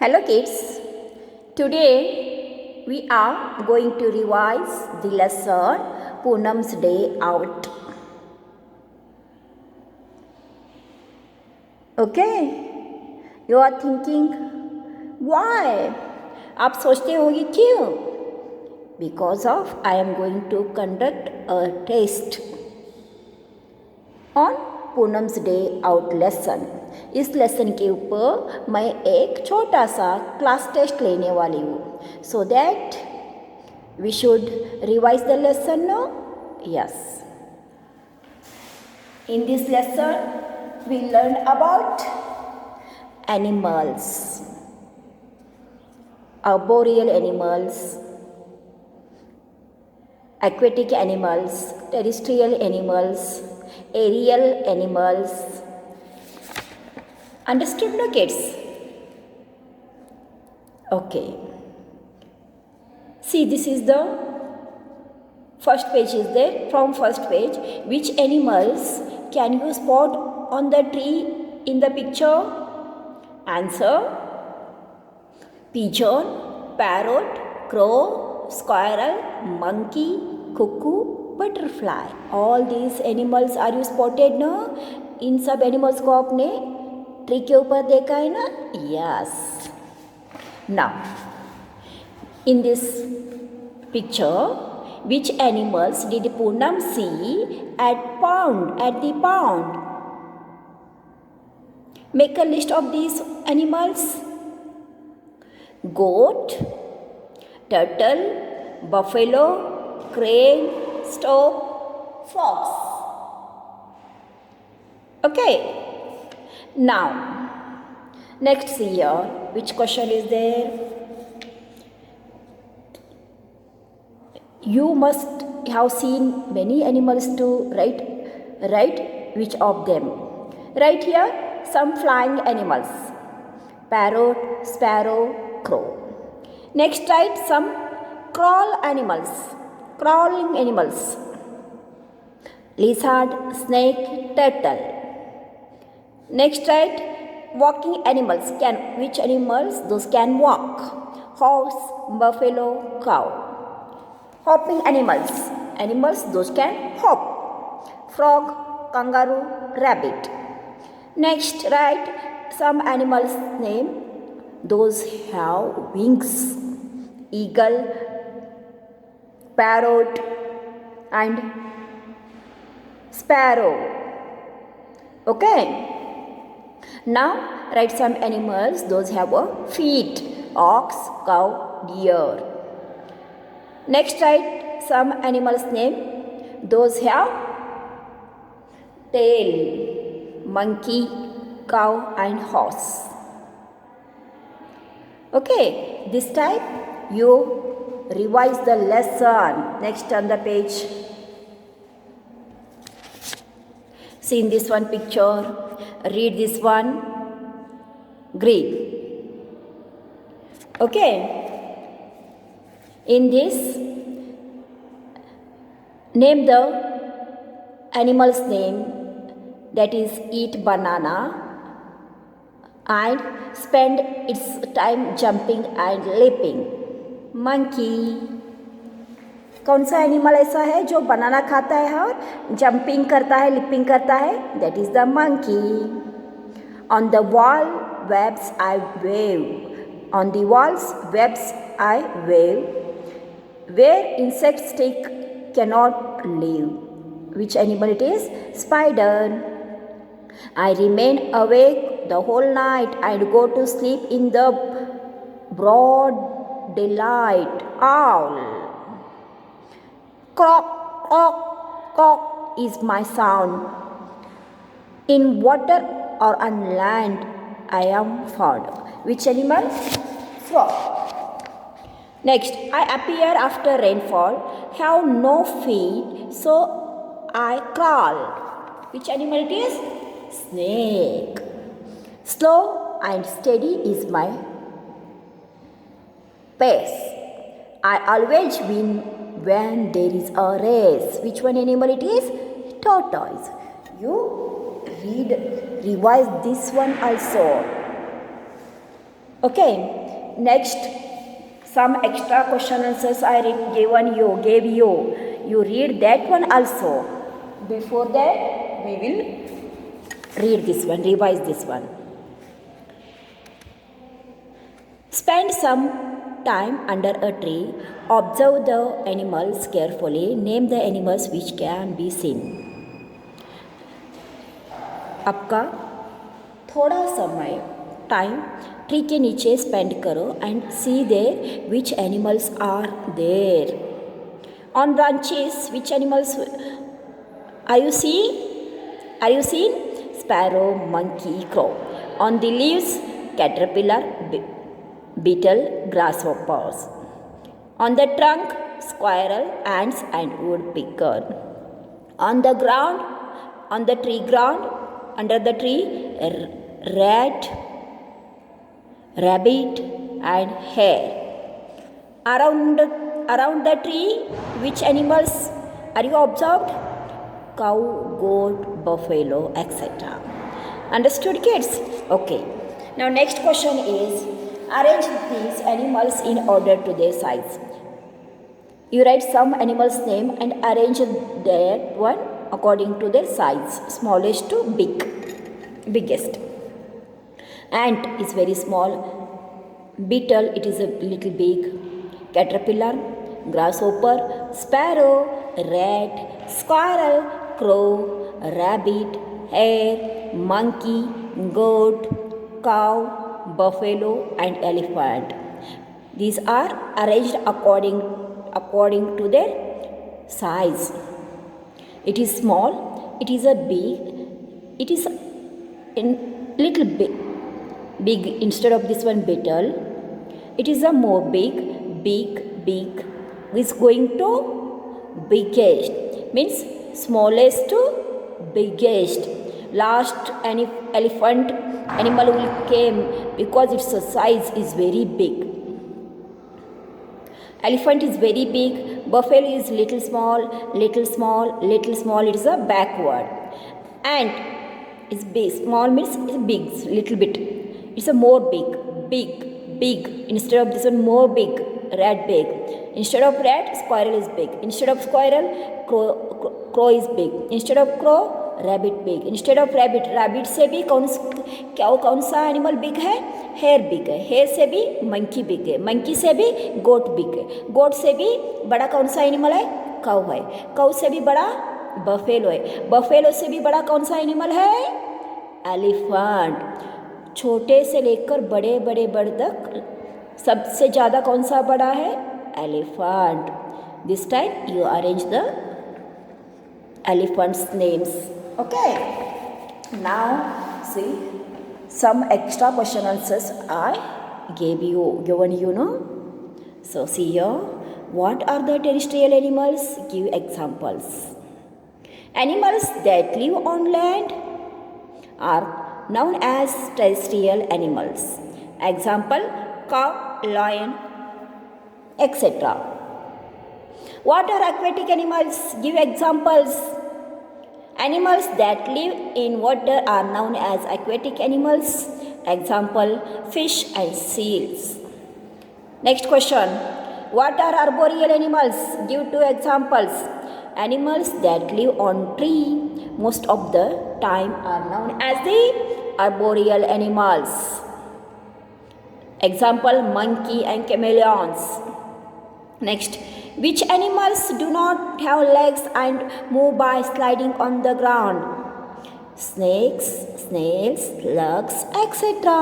Hello kids, today we are going to revise the lesson Poonam's Day Out. Okay, you are thinking why? आप सोचते होंगे क्यों? Because of I am going to conduct a test on Poonam's day out lesson. इस lesson के ऊपर मैं एक छोटा सा क्लास टेस्ट लेने वाली हूँ. So that we should revise the lesson no. Yes, in this lesson we learn about animals, arboreal animals, aquatic animals, terrestrial animals, aerial animals. Understood, no kids? Okay. See, this is the first page is there. From first page, which animals can you spot on the tree in the picture? Answer: pigeon, parrot, crow, squirrel, monkey, cuckoo, butterfly. All these animals are you spotted ना? इन सब animals को आपने tree के ऊपर देखा है ना? Yes. Now in this picture which animals did Poonam see at the pond? Make a list of these animals. Goat, turtle, buffalo, crane, stork, fox. Okay. Now, next see here. Which question is there? You must have seen many animals too, right? Right? Which of them? Right here, some flying animals. Parrot, sparrow, crow. Next, write some crawling animals. Lizard, snake, turtle. Next, write walking animals. Which animals? Those can walk. Horse, buffalo, cow. Hopping animals those can hop. Frog, kangaroo, rabbit. Next, write some animals name. Those have wings. Eagle, parrot, and sparrow. Okay. Now write some animals. Those have feet. Ox, cow, deer. Next, write some animals name. Those have tail. Monkey, cow, and horse. Okay, this time you revise the lesson. Next on the page. See in this one picture. Read this one. Green. Okay. In this, name the animal's name that is eat banana and spend its time jumping and leaping. Monkey. कौन सा animal ऐसा है जो बनाना खाता है और jumping करता है, लिपिंग करता है? That is the monkey. On the wall webs I weave. On the walls webs I weave. Where insects cannot live. Which animal it is? Spider. I remain awake the whole night and go to sleep in the broad daylight. Owl. Croak, croak, croak is my sound. In water or on land I am found. Which animal? Frog. Next, I appear after rainfall, have no feet, so I crawl. Which animal it is? Snake. Slow and steady is my pace. I always win when there is a race. Which one animal it is? Tortoise. You revise this one also. Okay, next some extra question answers I gave you. You read that one also. Before that, we will read this one, revise this one. Spend some time under a tree. Observe the animals carefully. Name the animals which can be seen. आपका थोड़ा समय time tree के नीचे spend करो and see there which animals are there. On branches which animals are you seen? Sparrow, monkey, crow. On the leaves caterpillar, beetle, grasshoppers. On the trunk, squirrel, ants and woodpecker. On the ground, on the tree ground, under the tree, rat, rabbit and hare. Around the tree, which animals are you observed? Cow, goat, buffalo, etc. Understood, kids? Okay. Now next question is, arrange these animals in order to their size. You write some animals' name and arrange that one according to their size, smallest to biggest. Ant is very small. Beetle, it is a little big. Caterpillar, grasshopper, sparrow, rat, squirrel, crow, rabbit, hare, monkey, goat, cow, buffalo and elephant. These are arranged according to their size. It is small, it is a big, it is in little big instead of this one beetle. It is a more big is going to biggest, means smallest to biggest. Last elephant animal will came because its size is very big. Elephant is very big. Buffalo is little small. It is a backward. Ant is big. Small means is big, little bit. It's a more big. Instead of this one, more big. Rat big. Instead of rat, squirrel is big. Instead of squirrel, crow is big. Instead of crow, rabbit big. Instead of rabbit से भी कौन सा animal big है? Hair big है. Hair से भी monkey big है. Monkey से भी गोट बिग है. गोट से भी बड़ा कौन सा एनिमल है? काऊ है. काऊ से भी बड़ा बफेलो है. बफेलो से भी बड़ा कौन सा एनिमल है? एलिफेंट. छोटे से लेकर बड़े तक सबसे ज़्यादा कौन सा बड़ा है? Elephant. This time you arrange the elephants names. Okay, now see some extra question answers I given you know. So see here, what are the terrestrial animals? Give examples. Animals that live on land are known as terrestrial animals. Example, cow, lion, etc. What are aquatic animals? Give examples. Animals that live in water are known as aquatic animals. Example, fish and seals. Next question. What are arboreal animals? Give two examples. Animals that live on tree most of the time are known as the arboreal animals. Example, monkey and chameleons. Next, which animals do not have legs and move by sliding on the ground? Snakes, snails, slugs, etc.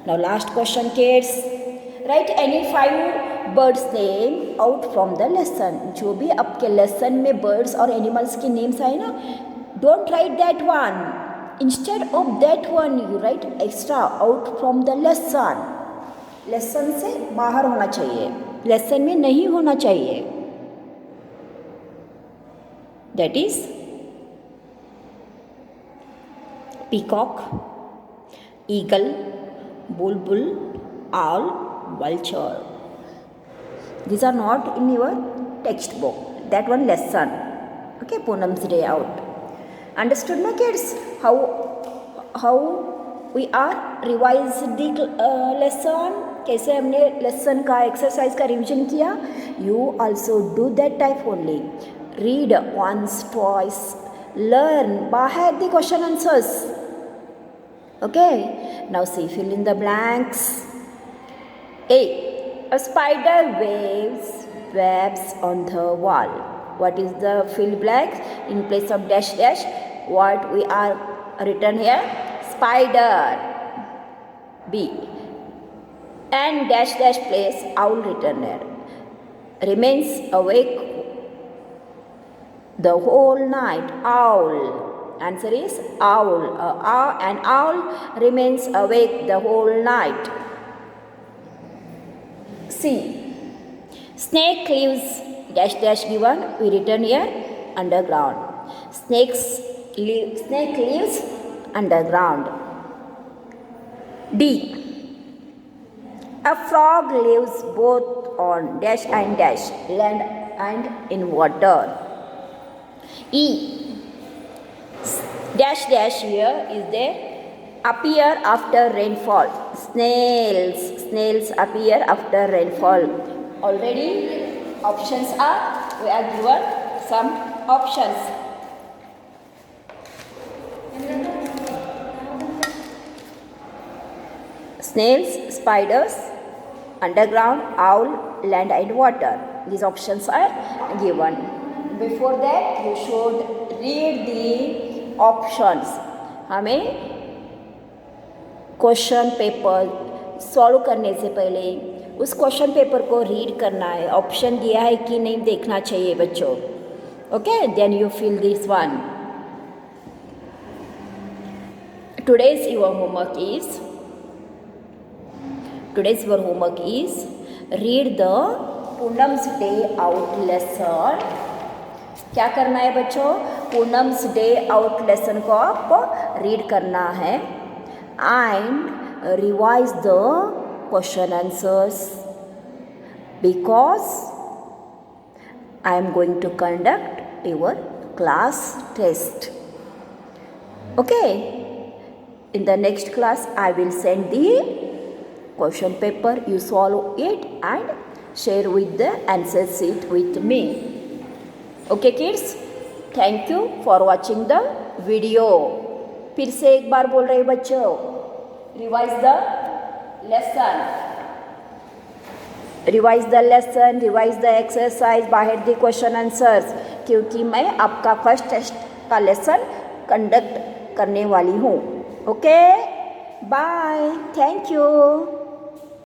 Now last question, kids. Write any 5 birds name out from the lesson. जो भी आपके lesson में birds और animals के names आए ना, don't write that one. Instead of that one, you write extra out from the lesson. Lesson से बाहर होना चाहिए, लेसन में नहीं होना चाहिए. That is peacock, eagle, Bulbul, owl, vulture. These are not in your textbook. That one lesson. Okay, Poonam's day out. Understood, my kids? How we are revise the lesson. कैसे हमने लेसन का exercise का revision किया. You also do that type only. Read once twice. Learn बाहर the question answers. Okay, now see, fill in the blanks. A spider webs on the wall. What is the fill blanks? In place of dash dash, what we are written here? Spider. B. And dash dash place owl written here. Remains awake the whole night. Owl. Answer is owl. An owl remains awake the whole night. C. Snake lives dash dash given. We written here underground. Snake lives underground. D. A frog lives both on dash and dash, land and in water. E. Dash dash here is there. Appear after rainfall. Snails appear after rainfall. Already options are, we are given some options. Snails, spiders, underground, owl, land and water. These options are given. Before that you should read the options. हमें question paper solve करने से पहले उस question paper को read करना है. Option दिया है कि नहीं देखना चाहिए बच्चों. Okay, then you fill this one. Today's your homework is read the Poonam's day out lesson. क्या करना है बच्चों? पूनम्स डे आउट लेसन को आपको रीड करना है and revise the question answers because I am going to conduct your class test. Okay, in the next class I will send the question paper. You solve it and share with the answer sheet with me. Okay kids, thank you for watching the video. फिर से एक बार बोल रहे बच्चों, revise the lesson, revise the exercise, बाहर the question answers, क्योंकि मैं आपका फर्स्ट टेस्ट का लेसन कंडक्ट करने वाली हूँ. Okay, bye, thank you.